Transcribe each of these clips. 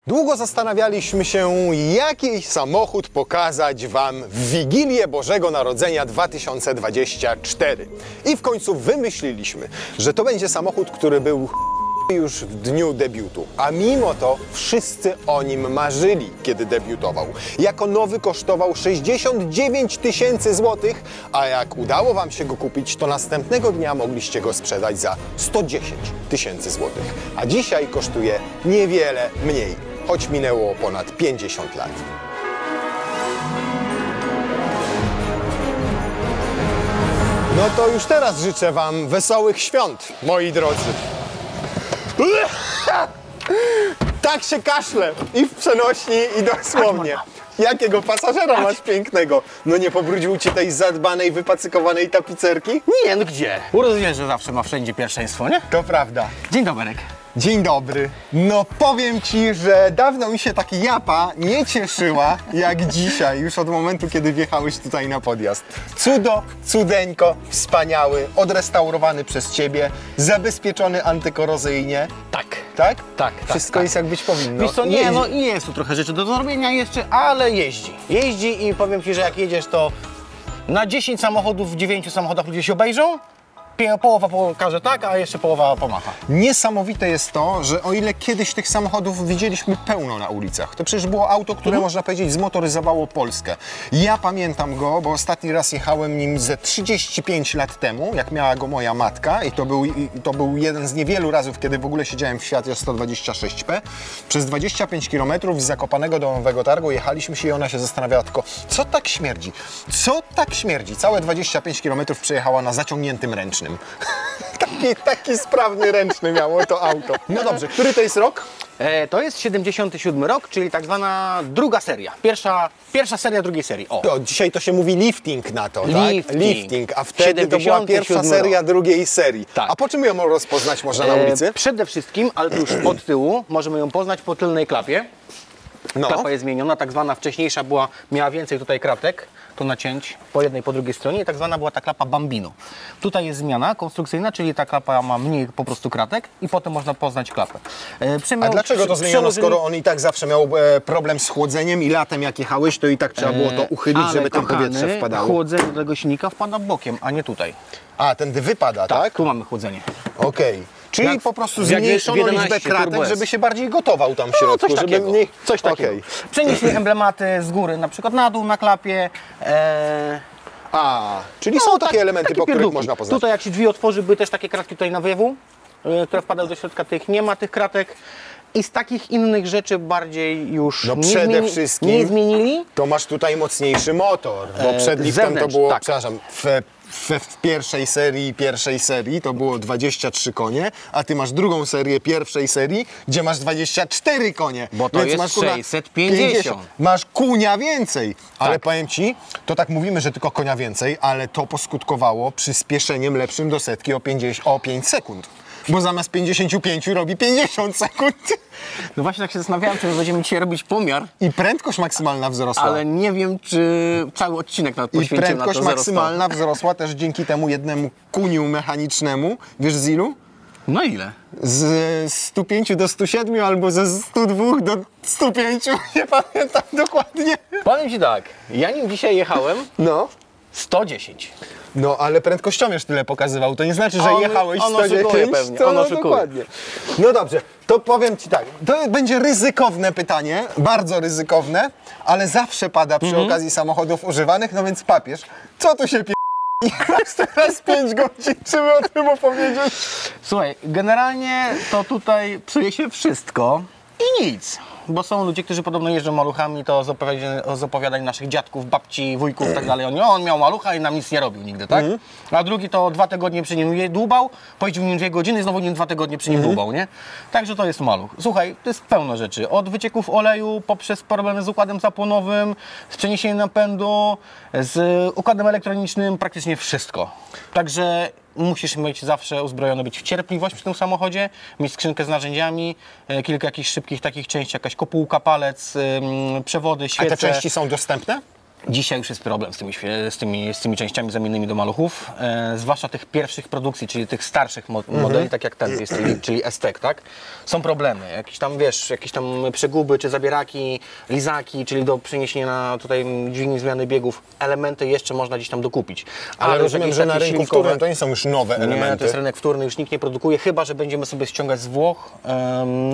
Długo zastanawialiśmy się, jaki samochód pokazać Wam w Wigilię Bożego Narodzenia 2024. I w końcu wymyśliliśmy, że to będzie samochód, który był już w dniu debiutu. A mimo to wszyscy o nim marzyli, kiedy debiutował. Jako nowy kosztował 69 tysięcy złotych, a jak udało Wam się go kupić, to następnego dnia mogliście go sprzedać za 110 tysięcy złotych. A dzisiaj kosztuje niewiele mniej, choć minęło ponad 50 lat. No to już teraz życzę Wam wesołych świąt, moi drodzy. Tak się kaszle i w przenośni, i dosłownie. Jakiego pasażera masz pięknego? No nie pobrudził Ci tej zadbanej, wypacykowanej tapicerki? Nie, no gdzie? Urozumiesz, że zawsze ma wszędzie pierwszeństwo, nie? To prawda. Dzień dobry. Dzień dobry. No powiem Ci, że dawno mi się taka japa nie cieszyła jak dzisiaj, już od momentu, kiedy wjechałeś tutaj na podjazd. Cudo, cudeńko, wspaniały, odrestaurowany przez Ciebie, zabezpieczony antykorozyjnie. Tak. Tak? Tak. Wszystko jest jak być powinno. Wiesz co, nie, no jest tu trochę rzeczy do zrobienia jeszcze, ale jeździ. Jeździ i powiem Ci, że jak jedziesz, to na 10 samochodów w 9 samochodach ludzie się obejrzą. Połowa pokaże tak, a jeszcze połowa pomacha. Niesamowite jest to, że o ile kiedyś tych samochodów widzieliśmy pełno na ulicach, to przecież było auto, które można powiedzieć zmotoryzowało Polskę. Ja pamiętam go, bo ostatni raz jechałem nim ze 35 lat temu, jak miała go moja matka i to był jeden z niewielu razów, kiedy w ogóle siedziałem w Fiacie 126P. Przez 25 km z Zakopanego do Nowego Targu jechaliśmy się i ona się zastanawiała tylko, co tak śmierdzi? Co tak śmierdzi? Całe 25 km przejechała na zaciągniętym ręcznym. Taki sprawny ręczny miało to auto. No dobrze, który to jest rok? To jest 77 rok, czyli tak zwana druga seria. Pierwsza seria drugiej serii. O. To, dzisiaj to się mówi lifting na to, Lifting. tak? Lifting, a wtedy to była pierwsza seria drugiej serii. Tak. A po czym ją rozpoznać można na ulicy? Przede wszystkim, ale to już od tyłu, możemy ją poznać po tylnej klapie. No. Klapa jest zmieniona, tak zwana wcześniejsza miała więcej tutaj kratek, tu nacięć po jednej, po drugiej stronie i tak zwana była ta klapa Bambino. Tutaj jest zmiana konstrukcyjna, czyli ta klapa ma mniej po prostu kratek i potem można poznać klapę. A dlaczego to zmieniono, skoro on i tak zawsze miał problem z chłodzeniem i latem jak jechałeś, to i tak trzeba było to uchylić, żeby tam powietrze wpadało? Chłodzenie do tego silnika wpada bokiem, a nie tutaj. A, tędy wypada, tak? Tu mamy chłodzenie. Okej. Czyli Jak po prostu jak zmniejszono 11 liczbę kratek, Turbo S. żeby się bardziej gotował tam w środku. Coś takiego. Żeby mniej... Coś takiego. Okej. Przenieśli emblematy z góry, na przykład na dół, na klapie. Czyli są takie elementy, po których pierdółki. można poznać. Tutaj jak się drzwi otworzy, były też takie kratki tutaj na wyjewu, które wpadały do środka, tych nie ma tych kratek. I z takich innych rzeczy bardziej już No przede wszystkim nie zmienili. to masz tutaj mocniejszy motor, bo przed liftem to zewnętrz, było, tak. przepraszam, w pierwszej serii to było 23 konie, a ty masz drugą serię pierwszej serii, gdzie masz 24 konie. Bo to Więc jest masz, kurwa, 650. Masz kunia więcej. Ale Tak. powiem Ci, to tak mówimy, że tylko konia więcej, ale to poskutkowało przyspieszeniem lepszym do setki o 5 sekund. Bo zamiast 55 robi 50 sekund. No właśnie tak się zastanawiałem, czy będziemy dzisiaj robić pomiar, I prędkość maksymalna wzrosła. ale nie wiem, czy cały odcinek I poświęcił na to prędkość 0-100. maksymalna wzrosła też dzięki temu jednemu kuniu mechanicznemu. Wiesz z ilu? No ile? Z 105 do 107 albo ze 102 do 105, nie pamiętam dokładnie. Powiem Ci tak, ja nim dzisiaj jechałem No. 110. No, ale prędkościomierz tyle pokazywał. To nie znaczy, że On- jechałeś on 110. oszukuje pewnie, to on oszukuje. dokładnie. No dobrze, to powiem Ci tak. To będzie ryzykowne pytanie, bardzo ryzykowne, ale zawsze pada przy okazji samochodów używanych, no więc papież, co tu się masz teraz 5 godzin, żeby o tym opowiedzieć? Słuchaj, generalnie to tutaj psuje się wszystko i nic. Bo są ludzie, którzy podobno jeżdżą maluchami, to z opowiadań naszych dziadków, babci, wujków i tak dalej. On miał malucha i nam nic nie robił nigdy, tak? A drugi to 2 tygodnie przy nim dłubał, pojeździł nim 2 godziny, znowu nim 2 tygodnie przy nim dłubał, nie? Także to jest maluch. Słuchaj, to jest pełno rzeczy. Od wycieków oleju, poprzez problemy z układem zapłonowym, z przeniesieniem napędu, z układem elektronicznym, praktycznie wszystko. Także musisz mieć zawsze uzbrojony, być w cierpliwość przy tym samochodzie, mieć skrzynkę z narzędziami, kilka jakichś szybkich takich części, jakaś kopułka, palec, przewody, świece. A te części są dostępne? Dzisiaj już jest problem z tymi częściami zamiennymi do maluchów, zwłaszcza tych pierwszych produkcji, czyli tych starszych modeli, tak jak ten jest, czyli S-Tech, tak? Są problemy, jakieś tam, wiesz, jakieś tam przeguby, czy zabieraki, lizaki, czyli do przeniesienia na tutaj dźwigni zmiany biegów, elementy jeszcze można gdzieś tam dokupić. Ale rozumiem, że na rynku wtórnym to nie są już nowe elementy. Nie, to jest rynek wtórny, już nikt nie produkuje, chyba że będziemy sobie ściągać z Włoch,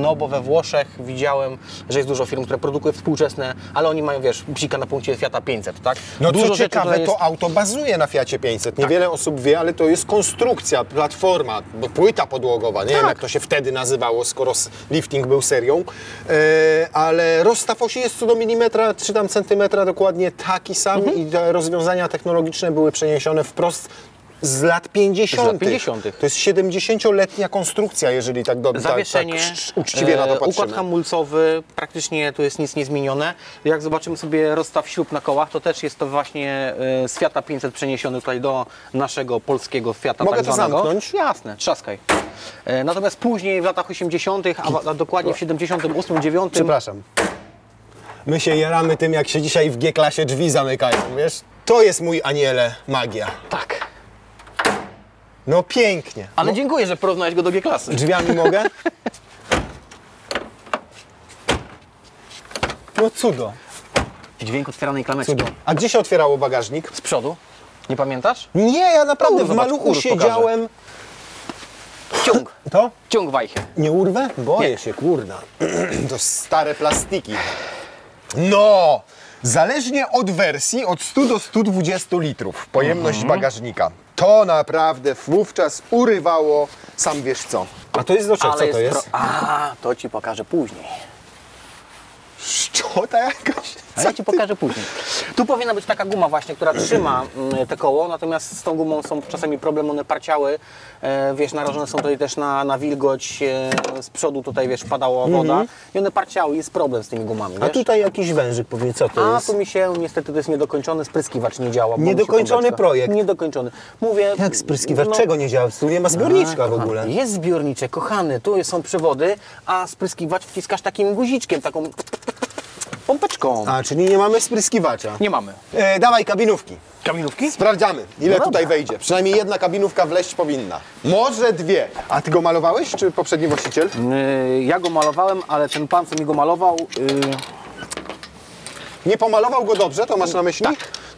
no bo we Włoszech widziałem, że jest dużo firm, które produkują współczesne, ale oni mają, wiesz, bzika na punkcie Fiata 500, tak? No dużo co ciekawe, jest... to auto bazuje na Fiacie 500. Niewiele osób wie, ale to jest konstrukcja, platforma, bo płyta podłogowa. Nie wiem, jak to się wtedy nazywało, skoro lifting był serią. Ale rozstaw osi jest co do milimetra, czy tam centymetra dokładnie taki sam i te rozwiązania technologiczne były przeniesione wprost z lat 50. Z lat 50. To jest 70-letnia konstrukcja, jeżeli tak dobrze, zawieszenie, tak uczciwie na to patrzymy. układ hamulcowy, praktycznie tu jest nic niezmienione. Jak zobaczymy sobie rozstaw śrub na kołach, to też jest to właśnie z Fiata 500 przeniesiony tutaj do naszego polskiego Fiata. Mogę tak to zwanego. zamknąć? Jasne, trzaskaj. Natomiast później w latach 80., a dokładnie w 78, 9. Przepraszam. My się jaramy tym, jak się dzisiaj w G-klasie drzwi zamykają, wiesz? To jest mój aniele magia. Tak. No pięknie. Ale dziękuję, że porównałeś go do G-klasy. Drzwiami mogę? No cudo. Dźwięk otwieranej klameczki. Cudo. A gdzie się otwierało bagażnik? Z przodu. Nie pamiętasz? Nie, ja naprawdę No, w zobacz, maluchu urów siedziałem. Ciąg. To? Ciąg wajchę. Nie urwę? Boję się, kurna. To stare plastiki. No! Zależnie od wersji, od 100 do 120 litrów pojemność bagażnika. To naprawdę wówczas urywało, sam wiesz co. A to jest do czego? Co to jest? To ci pokażę później. Szczota jakaś? A ja ci pokażę później. Tu powinna być taka guma właśnie, która trzyma te koło, natomiast z tą gumą są czasami problemy, one parciały, wiesz, narażone są tutaj też na wilgoć, z przodu tutaj, wiesz, padała woda i one parciały, jest problem z tymi gumami, A wiesz? tutaj jakiś wężyk, pewnie co to A jest? tu mi się, niestety to jest niedokończony, spryskiwacz nie działa. bo mi się Niedokończony kąbeczka- projekt. Niedokończony. Mówię... Jak spryskiwacz? no- Czego nie działa? Tu nie ma zbiorniczka w ogóle. Kochany, jest zbiorniczek, kochany, tu są przewody, a spryskiwacz wciskasz takim guziczkiem, taką pompeczką. A, czyli nie mamy spryskiwacza. Nie mamy. Dawaj kabinówki. Kabinówki? Sprawdzamy, ile No tutaj dobra. wejdzie. Przynajmniej jedna kabinówka wleźć powinna. Może dwie. A ty go malowałeś, czy poprzedni właściciel? Ja go malowałem, ale ten pan, co mi go malował, Nie pomalował go dobrze, to masz na myśli? Tak.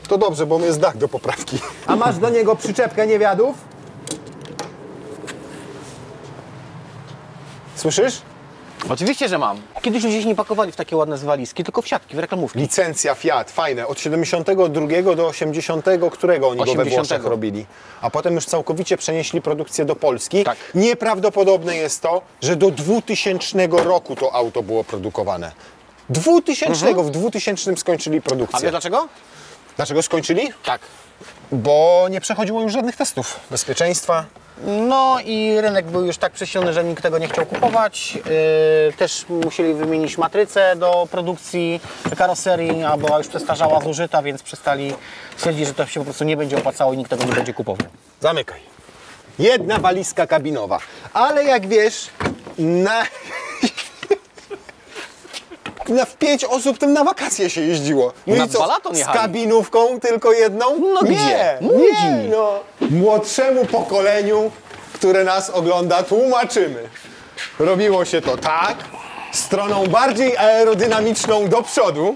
To dobrze, bo jest dach do poprawki. A masz do niego przyczepkę niewiadów? Słyszysz? oczywiście, że mam. Kiedyś ludzie się nie pakowali w takie ładne walizki, tylko w siatki, w reklamówki. Licencja Fiat, fajne. Od 72 do 80, którego oni go we 80. Włoszech robili. A potem już całkowicie przenieśli produkcję do Polski. Tak. Nieprawdopodobne jest to, że do 2000 roku to auto było produkowane. 2000, w 2000 skończyli A produkcję. wiesz dlaczego? Dlaczego skończyli? Tak. Bo nie przechodziło już żadnych testów bezpieczeństwa. No i rynek był już tak przesilony, że nikt tego nie chciał kupować. Też musieli wymienić matrycę do produkcji karoserii, a była już przestarzała, zużyta, więc przestali stwierdzić, że to się po prostu nie będzie opłacało i nikt tego nie będzie kupował. Zamykaj. Jedna walizka kabinowa. Ale jak wiesz, w 5 osób tym na wakacje się jeździło. No Na i co? 2 lata Z jechali. kabinówką tylko jedną? No nie, gdzie? Nie, no. Młodszemu pokoleniu, które nas ogląda, tłumaczymy. Robiło się to tak, stroną bardziej aerodynamiczną do przodu.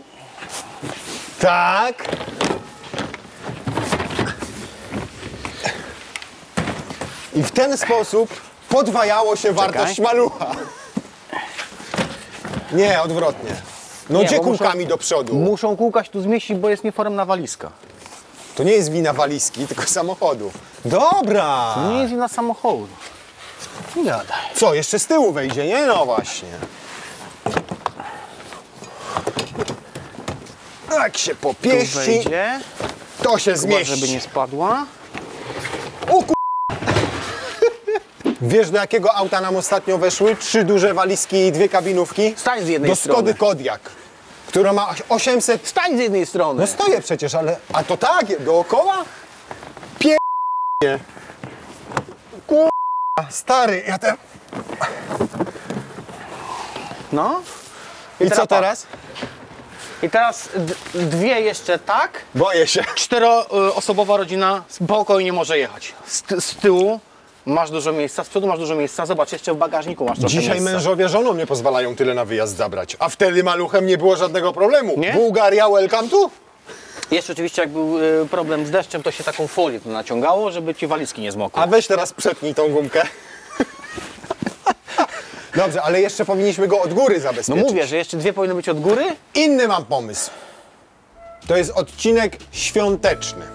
Tak. I w ten sposób podwajało się wartość malucha. Nie, odwrotnie. No Nie, gdzie bo kółkami muszą- do przodu? Muszą kółkać tu zmieścić, bo jest nieforemna walizka. To nie jest wina walizki, tylko samochodu. Dobra! To nie jest wina samochodu. Nie gadaj. Co, jeszcze z tyłu wejdzie, nie? No właśnie. Jak się Tu popieści, wejdzie, to się chyba, zmieści. żeby nie spadła. O ku... Wiesz, do jakiego auta nam ostatnio weszły? 3 duże walizki i 2 kabinówki? Stań z jednej Do strony. Skody Kodiaq, która ma 800... Stań z jednej strony. No stoję przecież, ale... A to tak, dookoła? Stary, ja te... No. I co teraz? I teraz dwie jeszcze tak. Boję się. 4-osobowa rodzina spokojnie może jechać. Z tyłu masz dużo miejsca, z przodu masz dużo miejsca. Zobacz, jeszcze w bagażniku masz trochę Dzisiaj miejsca. mężowie żonom nie pozwalają tyle na wyjazd zabrać. A wtedy maluchem nie było żadnego problemu. Nie? Bułgaria, welcome to? Jeszcze oczywiście jak był problem z deszczem, to się taką folię tu naciągało, żeby ci walizki nie zmokły. A weź teraz przetnij tą gumkę. Dobrze, ale jeszcze powinniśmy go od góry No zabezpieczyć. mówię, że jeszcze dwie powinny być od góry. Inny mam pomysł. To jest odcinek świąteczny.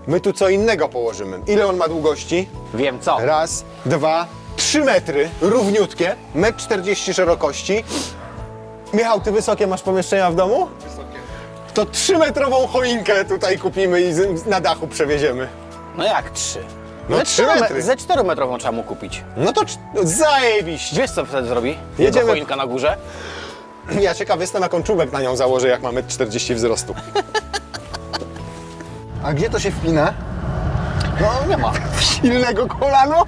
My tu co innego położymy. Ile on ma długości? Wiem co. Raz, 2, 3 metry, równiutkie, 1,40 m szerokości. Michał, ty wysokie masz pomieszczenia w domu? Wysokie. To 3-metrową choinkę tutaj kupimy i na dachu przewieziemy. No jak 3? No 3 metry. Ze 4-metrową trzeba mu kupić. No to zajebiście. Wiesz co wtedy zrobi? Jedziemy. Jego choinka na górze. Ja ciekaw jestem, jaką czubek na nią założę, jak mamy 40 wzrostu. A gdzie to się wpina? No nie ma. Silnego kolano?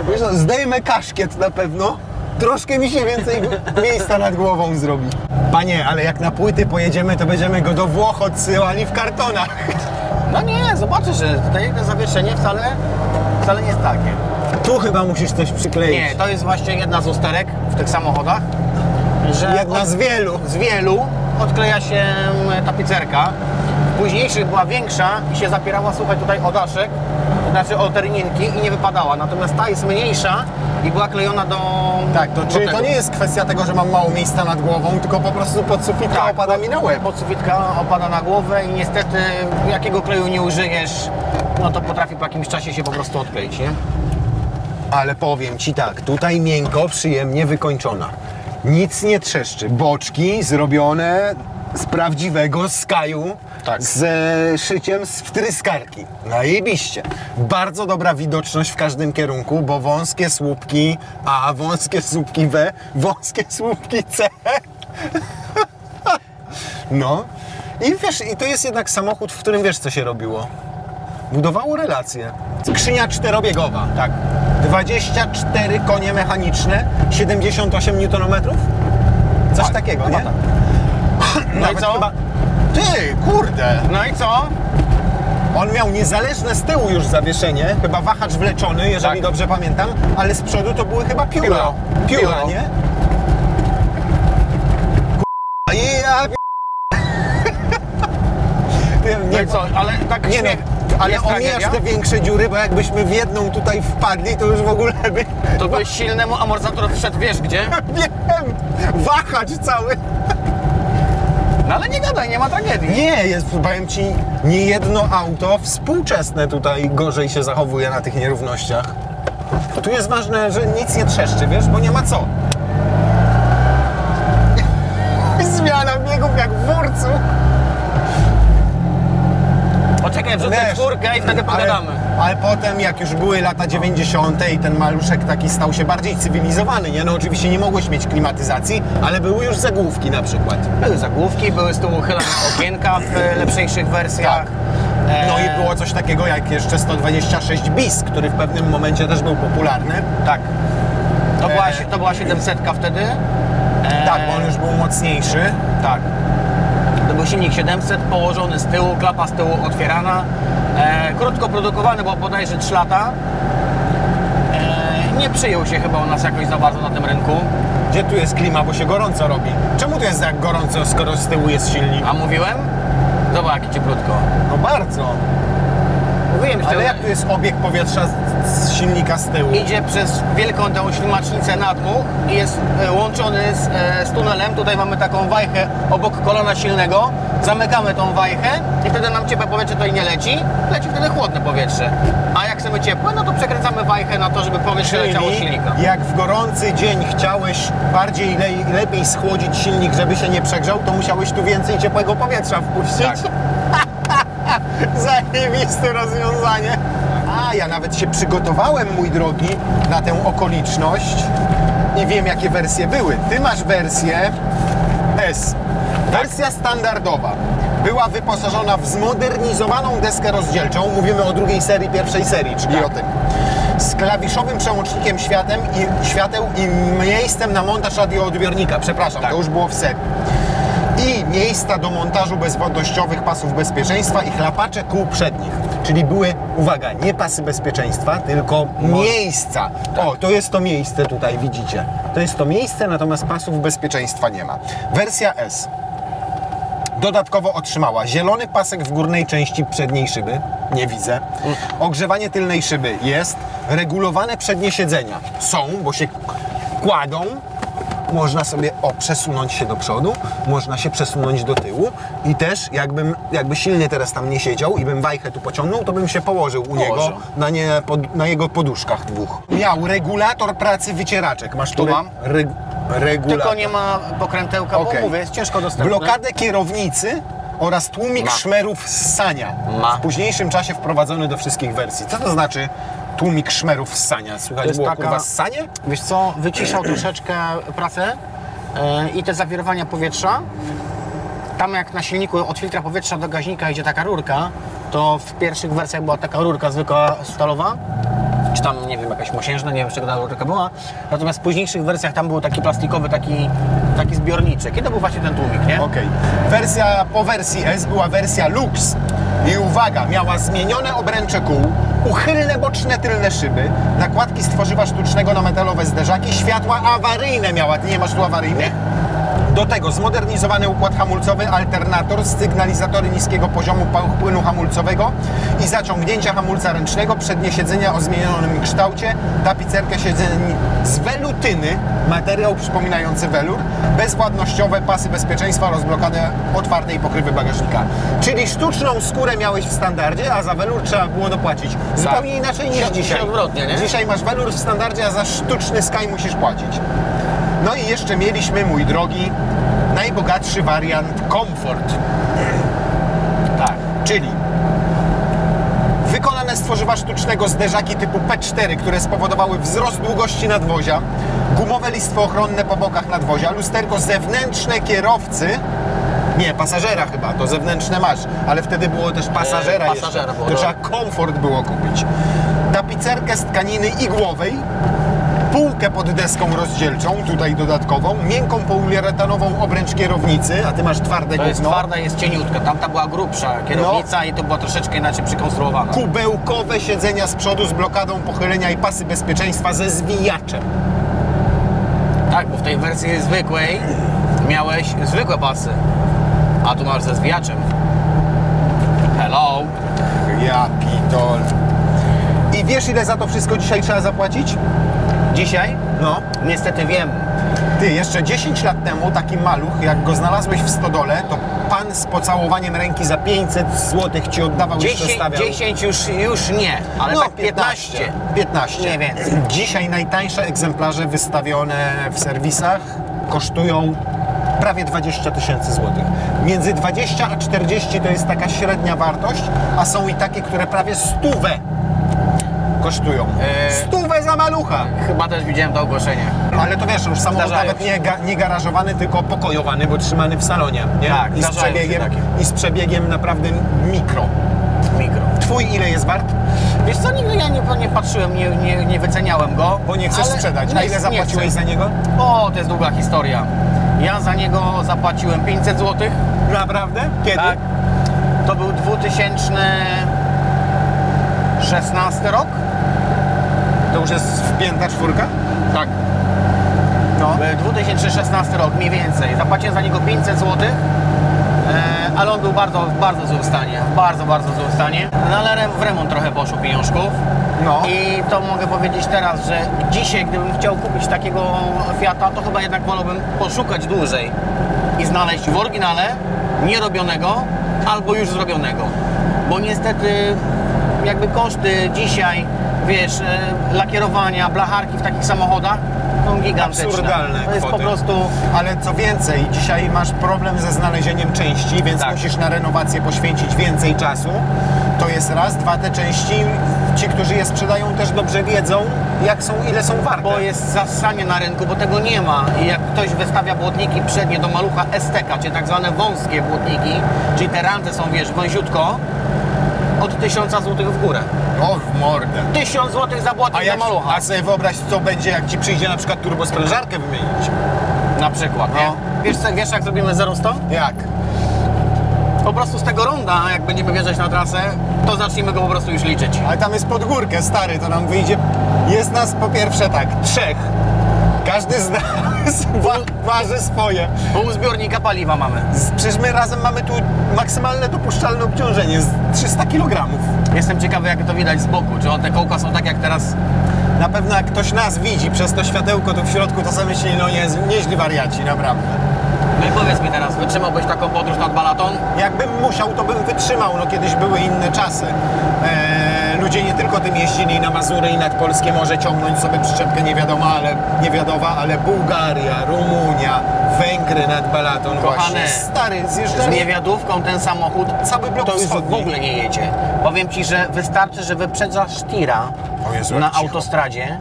Wiesz co, zdejmę kaszkiet na pewno. Troszkę mi się więcej miejsca nad głową zrobi. Panie, ale jak na płyty pojedziemy, to będziemy go do Włoch odsyłali w kartonach. No nie, zobaczysz, że tutaj to zawieszenie wcale nie jest takie. Tu chyba musisz coś przykleić. Nie, to jest właśnie jedna z usterek w tych samochodach. Że Jedna z wielu. z wielu odkleja się tapicerka. W późniejszych była większa i się zapierała, słuchaj, tutaj o daszek, znaczy o terninki i nie wypadała. Natomiast ta jest mniejsza i była klejona do Tak, to, do czyli tego. to nie jest kwestia tego, że mam mało miejsca nad głową, tylko po prostu podsufitka Tak, opada mi na łeb. Podsufitka opada na głowę i niestety jakiego kleju nie użyjesz, no to potrafi po jakimś czasie się po prostu odkleić, nie? Ale powiem Ci tak, tutaj miękko, przyjemnie wykończona. Nic nie trzeszczy. Boczki zrobione z prawdziwego skaju, Tak. z szyciem z wtryskarki. Najebiście. Bardzo dobra widoczność w każdym kierunku, bo wąskie słupki A, wąskie słupki B, wąskie słupki C. No. I wiesz, i to jest jednak samochód, w którym wiesz, co się robiło. Budowało relacje. Skrzynia czterobiegowa. Tak. 24 konie mechaniczne, 78 Nm? Coś Tak, takiego, chyba nie? tak. No i Nawet co? chyba... Ty, kurde! No i co? On miał niezależne z tyłu już zawieszenie, chyba wahacz wleczony, jeżeli Tak. dobrze pamiętam, ale z przodu to były chyba pióra. Pióro. Pióra, Pióro. nie? Ja... No i co? Ale tak Nie no, śmiech, ale jest omijasz tragedia. te większe dziury, bo jakbyśmy w jedną tutaj wpadli, to już w ogóle by... To byś silnemu amortyzator wszedł, wiesz gdzie? Wiem! Wahacz cały! No ale nie gadaj, nie ma tragedii. Nie, jest, powiem Ci, nie jedno auto współczesne tutaj gorzej się zachowuje na tych nierównościach. Tu jest ważne, że nic nie trzeszczy, wiesz, bo nie ma co. Zmiana biegów jak w wórcu. Poczekaj, wrzucę Wiesz, czwórkę i wtedy pogadamy. Ale potem, jak już były lata 90. i ten maluszek taki stał się bardziej cywilizowany, nie? No oczywiście nie mogłeś mieć klimatyzacji, ale były już zagłówki na przykład. Były zagłówki, były z tyłu uchylane okienka w lepszejszych wersjach. Tak. No i było coś takiego jak jeszcze 126 bis, który w pewnym momencie też był popularny. Tak. To była 700 wtedy. Tak, bo on już był mocniejszy. Tak. To był silnik 700 położony z tyłu, klapa z tyłu otwierana. Krótko produkowany, bo bodajże 3 lata. Nie przyjął się chyba u nas jakoś za bardzo na tym rynku. Gdzie tu jest klima, bo się gorąco robi? Czemu tu jest tak gorąco, skoro z tyłu jest silnik? A mówiłem? Zobacz, jakie cieplutko. No bardzo. Mówiłem, że Ale jak tu jest obieg powietrza z silnika z tyłu? idzie przez wielką tę ślimacznicę nadmuch i jest łączony z tunelem. Tutaj mamy taką wajchę obok kolana silnego. Zamykamy tą wajchę i wtedy nam ciepłe powietrze tutaj nie leci. Leci wtedy chłodne powietrze. A jak chcemy ciepłe, no to przekręcamy wajchę na to, żeby powietrze leciało z silnika. Jak w gorący dzień chciałeś bardziej lepiej schłodzić silnik, żeby się nie przegrzał, to musiałeś tu więcej ciepłego powietrza wpuścić. Tak. Zajebiste rozwiązanie. A ja nawet się przygotowałem, mój drogi, na tę okoliczność. Nie wiem, jakie wersje były. Ty masz wersję S. Wersja standardowa. Była wyposażona w zmodernizowaną deskę rozdzielczą. Mówimy o drugiej serii, pierwszej serii, czyli Tak. o tym. z klawiszowym przełącznikiem świateł i miejscem na montaż radioodbiornika. Przepraszam, Tak. to już było w serii. I miejsca do montażu bezwładnościowych pasów bezpieczeństwa i chlapacze kół przednich. Czyli były, uwaga, nie pasy bezpieczeństwa, tylko miejsca. O, to jest to miejsce tutaj, widzicie. To jest to miejsce, natomiast pasów bezpieczeństwa nie ma. Wersja S dodatkowo otrzymała zielony pasek w górnej części przedniej szyby, nie widzę. Ogrzewanie tylnej szyby jest. Regulowane przednie siedzenia są, bo się kładą. Można sobie przesunąć się do przodu, można się przesunąć do tyłu i też jakby silnie teraz tam nie siedział i bym wajchę tu pociągnął, to bym się położył u niego na jego poduszkach dwóch. Miał regulator pracy wycieraczek. Masz tu mam. regulator. Tylko nie ma pokrętełka, Okej. bo mówię, jest ciężko dostępne. Blokadę kierownicy oraz tłumik szmerów ssania. Ma. W późniejszym czasie wprowadzony do wszystkich wersji. Co to znaczy tłumik szmerów ssania? Słuchaj, To jest było taka- kurwa ssanie? Wiesz co, wyciszał troszeczkę pracę i te zawirowania powietrza. Tam jak na silniku od filtra powietrza do gaźnika idzie taka rurka, to w pierwszych wersjach była taka rurka zwykła stalowa, czy tam, nie wiem, jakaś mosiężna, nie wiem z czego ta rurka była. Natomiast w późniejszych wersjach tam był taki plastikowy, taki zbiorniczek i to był właśnie ten tłumik, nie? Okej. Po wersji S była wersja Lux. I uwaga, miała zmienione obręcze kół, uchylne boczne tylne szyby, nakładki z tworzywa sztucznego na metalowe zderzaki, światła awaryjne miała. Ty nie masz tu awaryjnych? Do tego zmodernizowany układ hamulcowy, alternator, sygnalizatory niskiego poziomu płynu hamulcowego i zaciągnięcia hamulca ręcznego, przednie siedzenia o zmienionym kształcie, tapicerkę siedzeń z welutyny, materiał przypominający welur, bezwładnościowe pasy bezpieczeństwa oraz blokadę otwartej pokrywy bagażnika. Czyli sztuczną skórę miałeś w standardzie, a za welur trzeba było dopłacić. Zupełnie inaczej niż dzisiaj. Odwrotnie, nie? Dzisiaj masz welur w standardzie, a za sztuczny Sky musisz płacić. No i jeszcze mieliśmy, mój drogi, najbogatszy wariant Comfort. Tak, czyli wykonane z tworzywa sztucznego zderzaki typu P4, które spowodowały wzrost długości nadwozia, gumowe listwy ochronne po bokach nadwozia, lusterko zewnętrzne kierowcy, nie, pasażera chyba, to zewnętrzne masz, ale wtedy było też pasażera pasażera jeszcze, było, to no. trzeba Comfort było kupić. Tapicerkę z tkaniny igłowej, półkę pod deską rozdzielczą, tutaj dodatkową, miękką poliuretanową obręcz kierownicy, a ty masz twarde To jest gówno. twarda, jest cieniutka, tamta była grubsza kierownica i to była troszeczkę inaczej przykonstruowana. Kubełkowe siedzenia z przodu z blokadą pochylenia i pasy bezpieczeństwa ze zwijaczem. Tak, bo w tej wersji zwykłej miałeś zwykłe pasy, a tu masz ze zwijaczem. Hello! Ja pitol. I wiesz, ile za to wszystko dzisiaj trzeba zapłacić? Dzisiaj? No. Niestety wiem. Ty, jeszcze 10 lat temu taki maluch, jak go znalazłeś w stodole, to pan z pocałowaniem ręki za 500 zł ci oddawał, jeszcze stawiał. 10 już nie, ale No, tak 15. 15. Nie więcej. Dzisiaj najtańsze egzemplarze wystawione w serwisach kosztują prawie 20 000 złotych. Między 20 a 40 to jest taka średnia wartość, a są i takie, które prawie 100 kosztują. 100 za malucha! Chyba też widziałem to ogłoszenie. Ale to wiesz, już samochód Zdarzają nawet nie garażowany, tylko pokojowany, bo trzymany w salonie. Nie? Tak, I z zdarzają się przebiegiem, takie. i z przebiegiem naprawdę mikro. Twój ile jest wart? Wiesz co, nigdy ja nie patrzyłem, nie wyceniałem go. Bo nie chcesz ale sprzedać. A nie- ile nie zapłaciłeś chcę. za niego? O, to jest długa historia. Ja za niego zapłaciłem 500 zł. Naprawdę? Kiedy? Tak. To był 2016 rok. To już jest wpięta czwórka? Tak. No. 2016 rok, mniej więcej. Zapłaciłem za niego 500 zł, ale on był bardzo, w bardzo złym stanie. Bardzo złym stanie. No ale w remont trochę poszło pieniążków. No. I to mogę powiedzieć teraz, że dzisiaj, gdybym chciał kupić takiego Fiata, to chyba jednak wolałbym poszukać dłużej i znaleźć w oryginale nierobionego albo już zrobionego. Bo niestety jakby koszty dzisiaj, wiesz, lakierowania, blacharki w takich samochodach są gigantyczne. Absurdalne To jest kwoty. po prostu... Ale co więcej, dzisiaj masz problem ze znalezieniem części, więc Tak. musisz na renowację poświęcić więcej czasu. To jest raz. Dwa, te części, ci, którzy je sprzedają, też dobrze wiedzą, ile są warte. Bo jest zassanie na rynku, bo tego nie ma. I jak ktoś wystawia błotniki przednie do malucha STK, czyli tak zwane wąskie błotniki, czyli te randze są, wiesz, wąziutko, od 1000 zł w górę. O, w mordę. 1000 zł za błotnik do malucha. A sobie wyobraź, co będzie, jak ci przyjdzie na przykład turbosprężarkę wymienić. Na przykład, nie? No. Wiesz jak zrobimy 0-100? Jak? Po prostu z tego ronda, jak będziemy wjeżdżać na trasę, to zacznijmy go po prostu już liczyć. Ale tam jest pod górkę, stary, to nam wyjdzie... Jest nas po pierwsze tak, 3. Każdy z nas waży swoje. Pół zbiornika paliwa mamy. Przecież my razem mamy tu maksymalne dopuszczalne obciążenie z 300 kg. Jestem ciekawy, jak to widać z boku. Czy te kołka są tak jak teraz? Na pewno jak ktoś nas widzi przez to światełko tu w środku, to sobie myśli, no nieźli wariaci, naprawdę. No i powiedz mi teraz, wytrzymałbyś taką podróż nad Balaton? Jakbym musiał, to bym wytrzymał, no kiedyś były inne czasy. Ludzie nie tylko tym jeździli na Mazury i nad Polskie Morze ciągnąć sobie przyczepkę niewiadoma, ale Bułgaria, Rumunia, Węgry nad Balaton. Kochane, właśnie. Stary, z zjeżdżali... niewiadówką ten samochód Cały blok to już wschodni. w ogóle nie jedzie. Powiem Ci, że wystarczy, że wyprzedzasz tira O Jezu, jak na cicho. autostradzie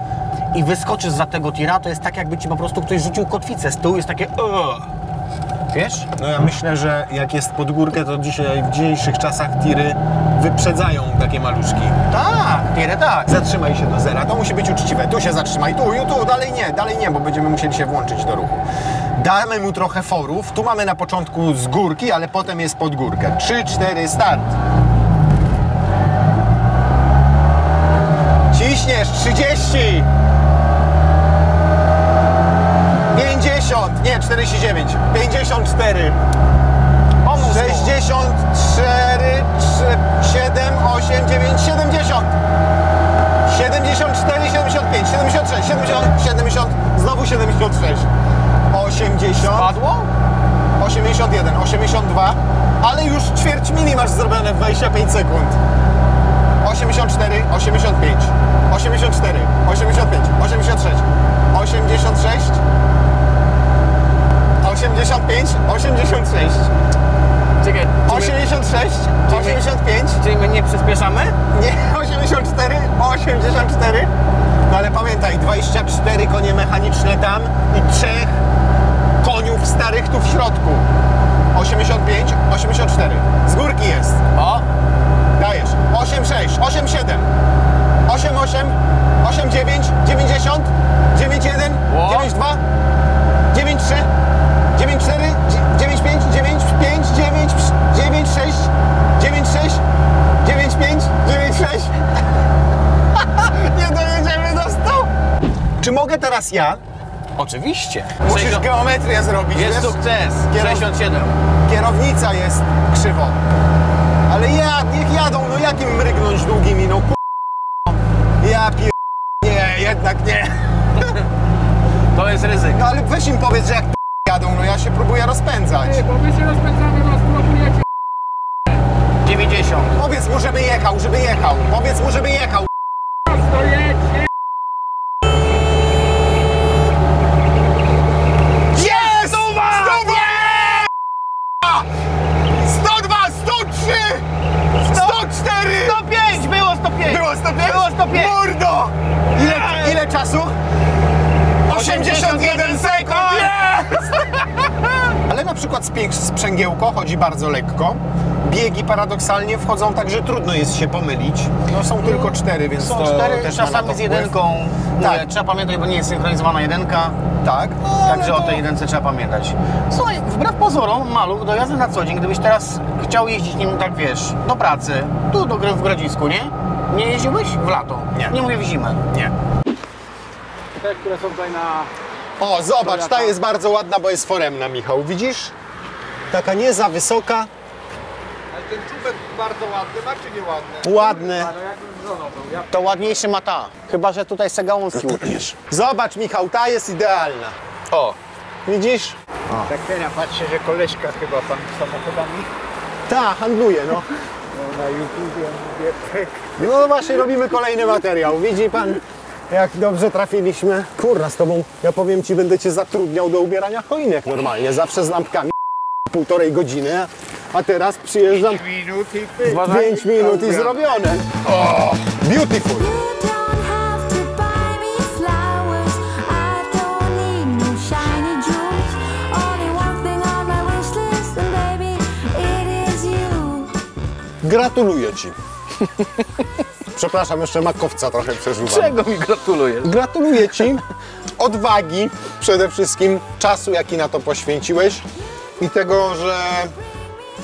i wyskoczysz za tego tira, to jest tak, jakby Ci po prostu ktoś rzucił kotwicę z tyłu, jest takie Wiesz? No ja myślę, że jak jest pod górkę, to dzisiaj w dzisiejszych czasach tiry wyprzedzają takie maluszki. Tak, tiry tak. Zatrzymaj się do zera, to musi być uczciwe. Tu się zatrzymaj, tu, dalej nie, bo będziemy musieli się włączyć do ruchu. Damy mu trochę forów. Tu mamy na początku z górki, ale potem jest pod górkę. 3, 4, start. Ciśniesz, 30. 50, nie, 49. 54. Pomóż mu. 64, 7, 8, 9, 70. 74, 75, 76, 70, znowu 76. 80. Padło? 81, 82, ale już ćwierć mili masz zrobione w 25 sekund. 84, 85, 84, 85, 86, 86, 85, 86, Czekaj, 86, 85, czyli my nie przyspieszamy? nie, 84, 84, no ale pamiętaj, 24 konie mechaniczne tam i 3 koniów starych tu w środku. 85, 84. Z górki jest. O! Dajesz. 86, 87, 88, 89, 90, 91, O. 92, 93, 94, 95, 95, 9, 96, 96, 95, 96. Nie dojedziemy do 100. Czy mogę teraz ja? Oczywiście. Musisz geometrię zrobić, Jest wiesz? sukces. Kierow- 67. Kierownica jest krzywo. Ale niech jadą, no jakim mrygnąć długimi, no Ja nie, jednak nie. To jest ryzyko. No ale weź im powiedz, że jak jadą, no ja się próbuję rozpędzać. Bo my się rozpędzamy, was blokujecie. 90. Powiedz mu, żeby jechał, żeby jechał. Powiedz mu, żeby jechał. Stojecie! Jest! 102! 102! 103! 104! 105! Było 105! Było 105? Było 105! Mordo! Ile czasu? 81 sekund! Ale na przykład sprzęgiełko chodzi bardzo lekko. Biegi paradoksalnie wchodzą tak, że trudno jest się pomylić. No są tylko 4, więc Są to 4, też ma na czasami to z wpływ. jedynką. Tak. Tak. Trzeba pamiętać, bo nie jest synchronizowana jedynka. Tak. Także o tej jedynce trzeba pamiętać. Słuchaj, wbrew pozorom, maluch do jazdy na co dzień, gdybyś teraz chciał jeździć nim, tak wiesz, do pracy, tu w Grodzisku, nie? Nie jeździłbyś w lato? Nie. Nie mówię w zimę. Nie. Te, które są tutaj na... O, zobacz, ta jest bardzo ładna, bo jest foremna, Michał. Widzisz? Taka nie za wysoka. Ale ten czubek bardzo ładny, ma czy nie ładny? Ładny. No jakbym z żoną był. Ja... To ładniejszy ma ta. Chyba że tutaj se gałązki utniesz. Zobacz, Michał, ta jest idealna. O. Widzisz? Tak teraz patrzę, że koleżka chyba pan samochodami Ta, handluje, no. na YouTubie mówię, tak. No właśnie, robimy kolejny materiał. Widzi pan, jak dobrze trafiliśmy? Kurna, z tobą, ja powiem ci, będę cię zatrudniał do ubierania choinek normalnie. Zawsze z lampkami 1,5 godziny, a teraz przyjeżdżam Minut i pyk. 5 minut i zrobione. O, beautiful. You don't have to buy me flowers. I don't need no shiny jewels. Only one thing on my wish list, and baby, it is you. Gratuluję ci. Przepraszam, jeszcze makowca trochę przeżuwam. Czego mi gratulujesz? Gratuluję Ci odwagi przede wszystkim, czasu jaki na to poświęciłeś i tego,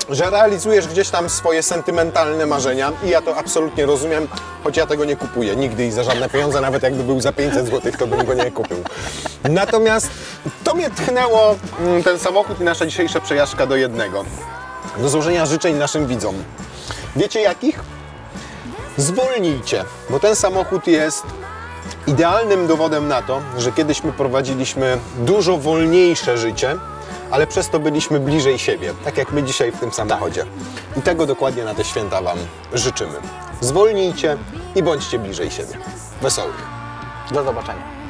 że realizujesz gdzieś tam swoje sentymentalne marzenia i ja to absolutnie rozumiem, choć ja tego nie kupuję nigdy i za żadne pieniądze, nawet jakby był za 500 zł, to bym go nie kupił. Natomiast to mnie tchnęło, ten samochód i nasza dzisiejsza przejażdżka do jednego. Do złożenia życzeń naszym widzom. Wiecie jakich? Zwolnijcie, bo ten samochód jest idealnym dowodem na to, że kiedyś my prowadziliśmy dużo wolniejsze życie, ale przez to byliśmy bliżej siebie, tak jak my dzisiaj w tym samochodzie. I tego dokładnie na te święta Wam życzymy. Zwolnijcie i bądźcie bliżej siebie. Wesołych. Do zobaczenia.